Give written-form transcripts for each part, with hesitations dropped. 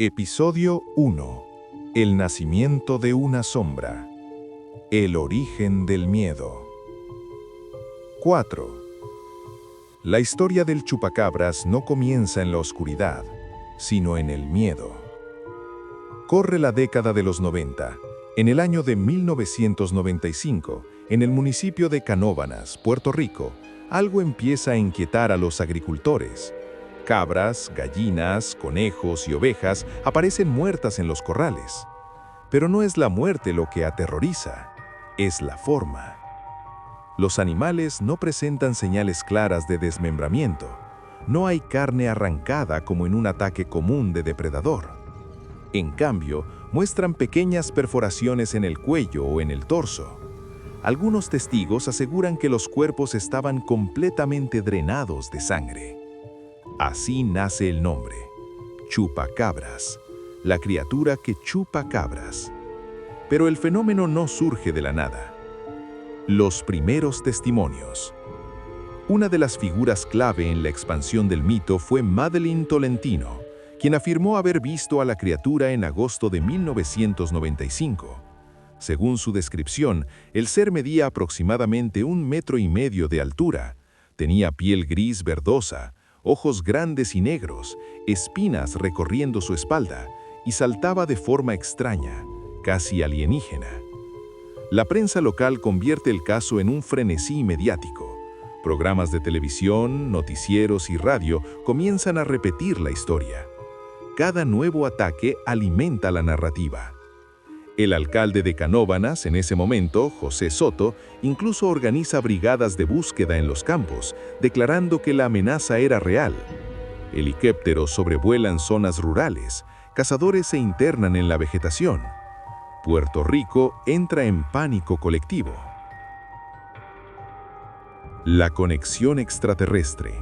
Episodio 1. El nacimiento de una sombra. El origen del miedo. 4. La historia del chupacabras no comienza en la oscuridad, sino en el miedo. Corre la década de los 90. En el año de 1995, en el municipio de Canóvanas, Puerto Rico, algo empieza a inquietar a los agricultores. Cabras, gallinas, conejos y ovejas aparecen muertas en los corrales. Pero no es la muerte lo que aterroriza, es la forma. Los animales no presentan señales claras de desmembramiento. No hay carne arrancada como en un ataque común de depredador. En cambio, muestran pequeñas perforaciones en el cuello o en el torso. Algunos testigos aseguran que los cuerpos estaban completamente drenados de sangre. Así nace el nombre, chupacabras, la criatura que chupa cabras. Pero el fenómeno no surge de la nada. Los primeros testimonios. Una de las figuras clave en la expansión del mito fue Madeline Tolentino, quien afirmó haber visto a la criatura en agosto de 1995. Según su descripción, el ser medía aproximadamente 1,5 metros de altura, tenía piel gris verdosa, ojos grandes y negros, espinas recorriendo su espalda, y saltaba de forma extraña, casi alienígena. La prensa local convierte el caso en un frenesí mediático. Programas de televisión, noticieros y radio comienzan a repetir la historia. Cada nuevo ataque alimenta la narrativa. El alcalde de Canóvanas, en ese momento, José Soto, incluso organiza brigadas de búsqueda en los campos, declarando que la amenaza era real. Helicópteros sobrevuelan zonas rurales, cazadores se internan en la vegetación. Puerto Rico entra en pánico colectivo. La conexión extraterrestre.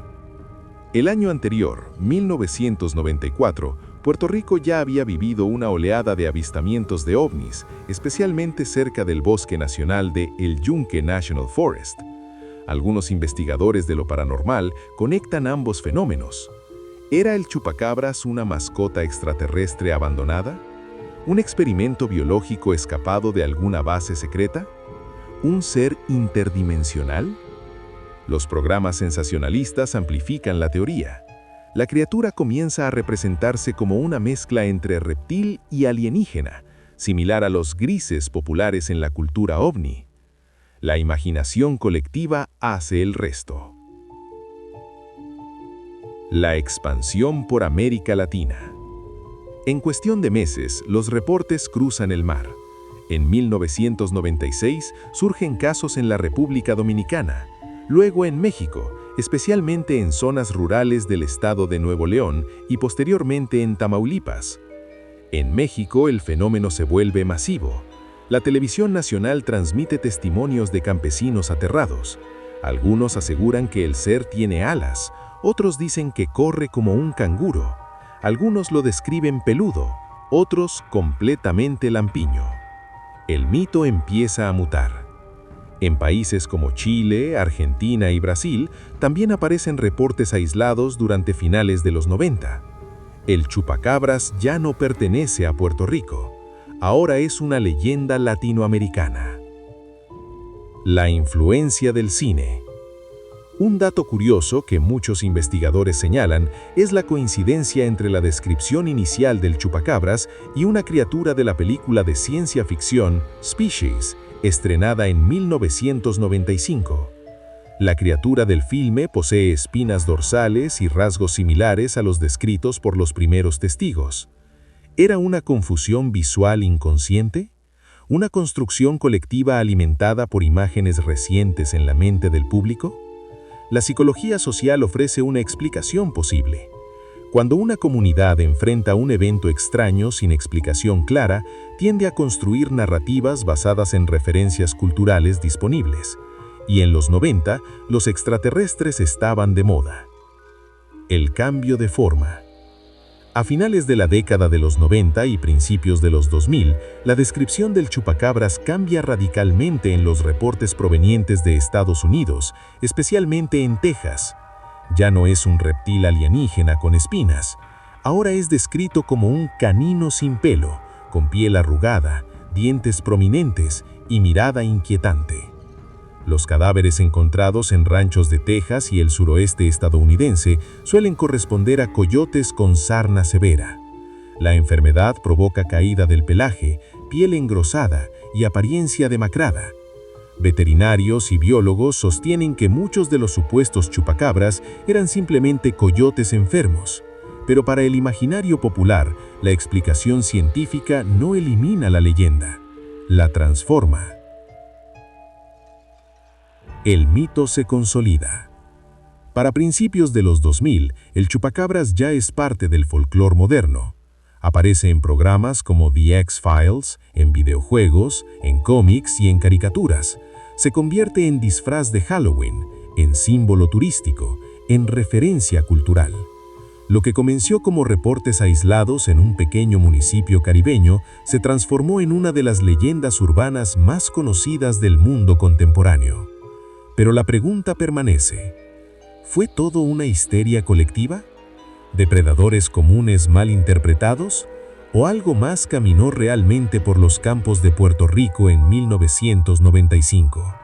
El año anterior, 1994, Puerto Rico ya había vivido una oleada de avistamientos de ovnis, especialmente cerca del Bosque Nacional de El Yunque National Forest. Algunos investigadores de lo paranormal conectan ambos fenómenos. ¿Era el chupacabras una mascota extraterrestre abandonada? ¿Un experimento biológico escapado de alguna base secreta? ¿Un ser interdimensional? Los programas sensacionalistas amplifican la teoría. La criatura comienza a representarse como una mezcla entre reptil y alienígena, similar a los grises populares en la cultura ovni. La imaginación colectiva hace el resto. La expansión por América Latina. En cuestión de meses, los reportes cruzan el mar. En 1996 surgen casos en la República Dominicana, luego en México, especialmente en zonas rurales del estado de Nuevo León y posteriormente en Tamaulipas. En México el fenómeno se vuelve masivo. La televisión nacional transmite testimonios de campesinos aterrados. Algunos aseguran que el ser tiene alas, otros dicen que corre como un canguro. Algunos lo describen peludo, otros completamente lampiño. El mito empieza a mutar. En países como Chile, Argentina y Brasil también aparecen reportes aislados durante finales de los 90. El chupacabras ya no pertenece a Puerto Rico, ahora es una leyenda latinoamericana. La influencia del cine. Un dato curioso que muchos investigadores señalan es la coincidencia entre la descripción inicial del chupacabras y una criatura de la película de ciencia ficción Species, estrenada en 1995. La criatura del filme posee espinas dorsales y rasgos similares a los descritos por los primeros testigos. ¿Era una confusión visual inconsciente? ¿Una construcción colectiva alimentada por imágenes recientes en la mente del público? La psicología social ofrece una explicación posible. Cuando una comunidad enfrenta un evento extraño sin explicación clara, tiende a construir narrativas basadas en referencias culturales disponibles. Y en los 90, los extraterrestres estaban de moda. El cambio de forma. A finales de la década de los 90 y principios de los 2000, la descripción del chupacabras cambia radicalmente en los reportes provenientes de Estados Unidos, especialmente en Texas. Ya no es un reptil alienígena con espinas. ahora es descrito como un canino sin pelo, con piel arrugada, dientes prominentes y mirada inquietante. Los cadáveres encontrados en ranchos de Texas y el suroeste estadounidense suelen corresponder a coyotes con sarna severa. La enfermedad provoca caída del pelaje, piel engrosada y apariencia demacrada. Veterinarios y biólogos sostienen que muchos de los supuestos chupacabras eran simplemente coyotes enfermos, pero para el imaginario popular, la explicación científica no elimina la leyenda, la transforma. El mito se consolida. Para principios de los 2000, el chupacabras ya es parte del folclore moderno. Aparece en programas como The X-Files, en videojuegos, en cómics y en caricaturas. Se convierte en disfraz de Halloween, en símbolo turístico, en referencia cultural. Lo que comenzó como reportes aislados en un pequeño municipio caribeño se transformó en una de las leyendas urbanas más conocidas del mundo contemporáneo. Pero la pregunta permanece: ¿fue todo una histeria colectiva? ¿Depredadores comunes mal interpretados? ¿O algo más caminó realmente por los campos de Puerto Rico en 1995?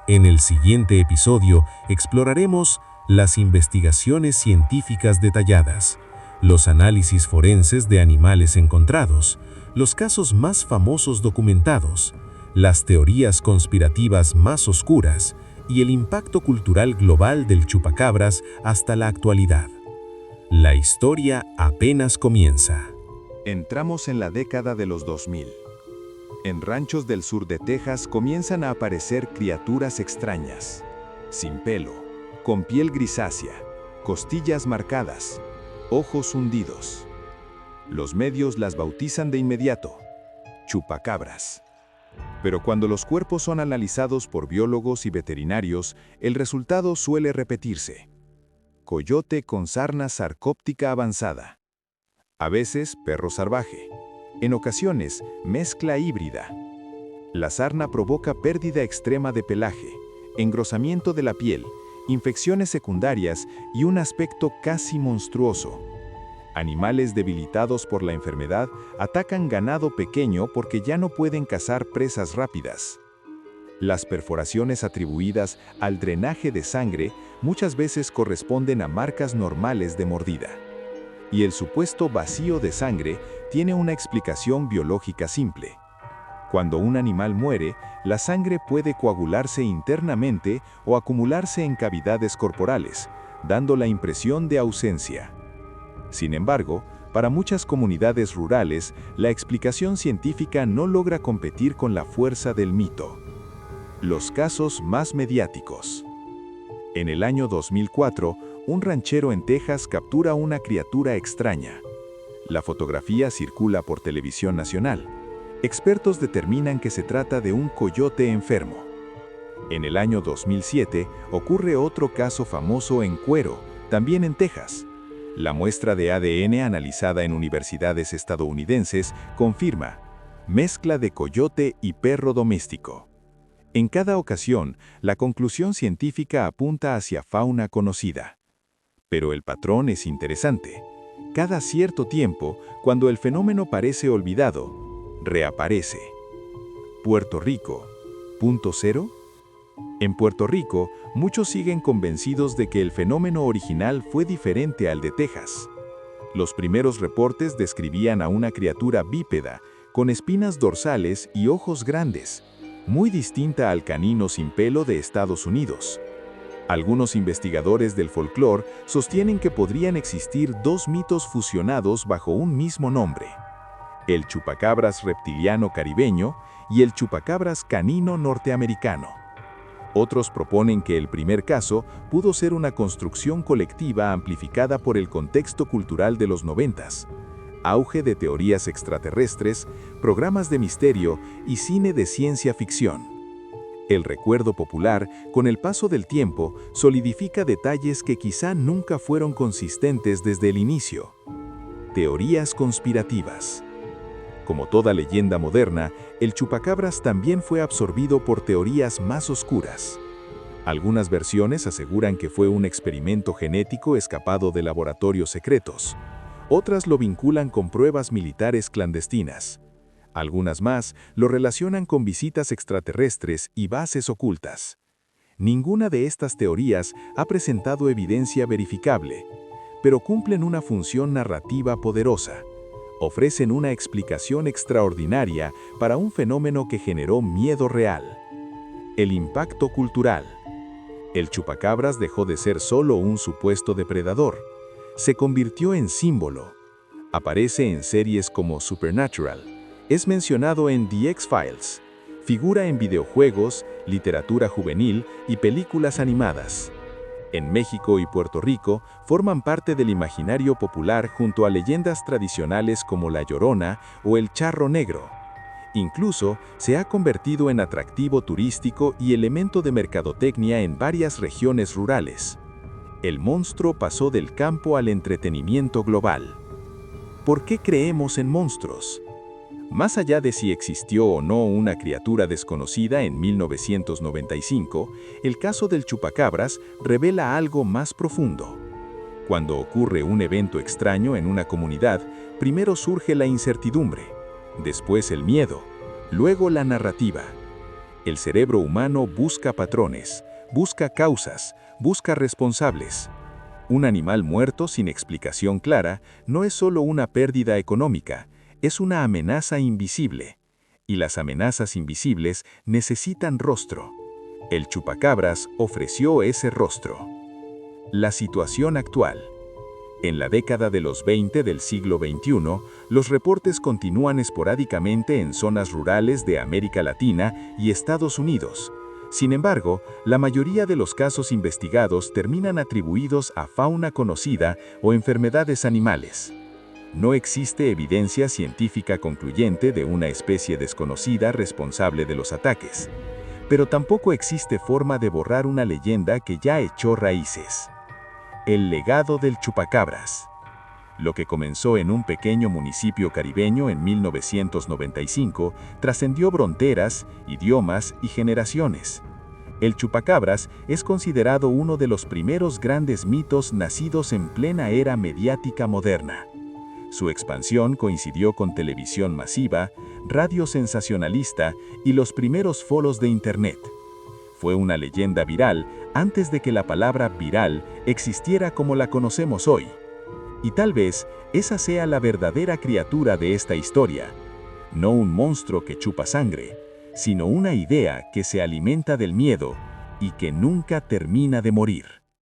En el siguiente episodio exploraremos las investigaciones científicas detalladas, los análisis forenses de animales encontrados, los casos más famosos documentados, las teorías conspirativas más oscuras y el impacto cultural global del chupacabras hasta la actualidad. La historia apenas comienza. Entramos en la década de los 2000. En ranchos del sur de Texas comienzan a aparecer criaturas extrañas, sin pelo, con piel grisácea, costillas marcadas, ojos hundidos. Los medios las bautizan de inmediato: chupacabras. Pero cuando los cuerpos son analizados por biólogos y veterinarios, el resultado suele repetirse: coyote con sarna sarcóptica avanzada. A veces, perro salvaje. En ocasiones, mezcla híbrida. La sarna provoca pérdida extrema de pelaje, engrosamiento de la piel, infecciones secundarias y un aspecto casi monstruoso. Animales debilitados por la enfermedad atacan ganado pequeño porque ya no pueden cazar presas rápidas. Las perforaciones atribuidas al drenaje de sangre muchas veces corresponden a marcas normales de mordida. Y el supuesto vacío de sangre tiene una explicación biológica simple. Cuando un animal muere, la sangre puede coagularse internamente o acumularse en cavidades corporales, dando la impresión de ausencia. Sin embargo, para muchas comunidades rurales, la explicación científica no logra competir con la fuerza del mito. Los casos más mediáticos. En el año 2004, un ranchero en Texas captura una criatura extraña. La fotografía circula por televisión nacional. Expertos determinan que se trata de un coyote enfermo. En el año 2007 ocurre otro caso famoso en Cuero, también en Texas. La muestra de ADN analizada en universidades estadounidenses confirma mezcla de coyote y perro doméstico. En cada ocasión, la conclusión científica apunta hacia fauna conocida. Pero el patrón es interesante. Cada cierto tiempo, cuando el fenómeno parece olvidado, reaparece. Puerto Rico, ¿punto cero? En Puerto Rico, muchos siguen convencidos de que el fenómeno original fue diferente al de Texas. Los primeros reportes describían a una criatura bípeda, con espinas dorsales y ojos grandes, muy distinta al canino sin pelo de Estados Unidos. Algunos investigadores del folclore sostienen que podrían existir dos mitos fusionados bajo un mismo nombre: el chupacabras reptiliano caribeño y el chupacabras canino norteamericano. Otros proponen que el primer caso pudo ser una construcción colectiva amplificada por el contexto cultural de los 90s, auge de teorías extraterrestres, programas de misterio y cine de ciencia ficción. El recuerdo popular, con el paso del tiempo, solidifica detalles que quizá nunca fueron consistentes desde el inicio. Teorías conspirativas. Como toda leyenda moderna, el chupacabras también fue absorbido por teorías más oscuras. Algunas versiones aseguran que fue un experimento genético escapado de laboratorios secretos. Otras lo vinculan con pruebas militares clandestinas. Algunas más lo relacionan con visitas extraterrestres y bases ocultas. Ninguna de estas teorías ha presentado evidencia verificable, pero cumplen una función narrativa poderosa. Ofrecen una explicación extraordinaria para un fenómeno que generó miedo real. El impacto cultural. El chupacabras dejó de ser solo un supuesto depredador. Se convirtió en símbolo. Aparece en series como Supernatural. Es mencionado en The X-Files. Figura en videojuegos, literatura juvenil y películas animadas. En México y Puerto Rico forman parte del imaginario popular junto a leyendas tradicionales como La Llorona o el Charro Negro. Incluso se ha convertido en atractivo turístico y elemento de mercadotecnia en varias regiones rurales. El monstruo pasó del campo al entretenimiento global. ¿Por qué creemos en monstruos? Más allá de si existió o no una criatura desconocida en 1995, el caso del chupacabras revela algo más profundo. Cuando ocurre un evento extraño en una comunidad, primero surge la incertidumbre, después el miedo, luego la narrativa. El cerebro humano busca patrones, busca causas, busca responsables. Un animal muerto sin explicación clara no es solo una pérdida económica, es una amenaza invisible. Y las amenazas invisibles necesitan rostro. El chupacabras ofreció ese rostro. La situación actual. En la década de los 20 del siglo XXI, los reportes continúan esporádicamente en zonas rurales de América Latina y Estados Unidos. Sin embargo, la mayoría de los casos investigados terminan atribuidos a fauna conocida o enfermedades animales. No existe evidencia científica concluyente de una especie desconocida responsable de los ataques. Pero tampoco existe forma de borrar una leyenda que ya echó raíces. El legado del chupacabras. Lo que comenzó en un pequeño municipio caribeño en 1995 trascendió fronteras, idiomas y generaciones. El chupacabras es considerado uno de los primeros grandes mitos nacidos en plena era mediática moderna. Su expansión coincidió con televisión masiva, radio sensacionalista y los primeros foros de Internet. Fue una leyenda viral antes de que la palabra viral existiera como la conocemos hoy. Y tal vez esa sea la verdadera criatura de esta historia. No un monstruo que chupa sangre, sino una idea que se alimenta del miedo y que nunca termina de morir.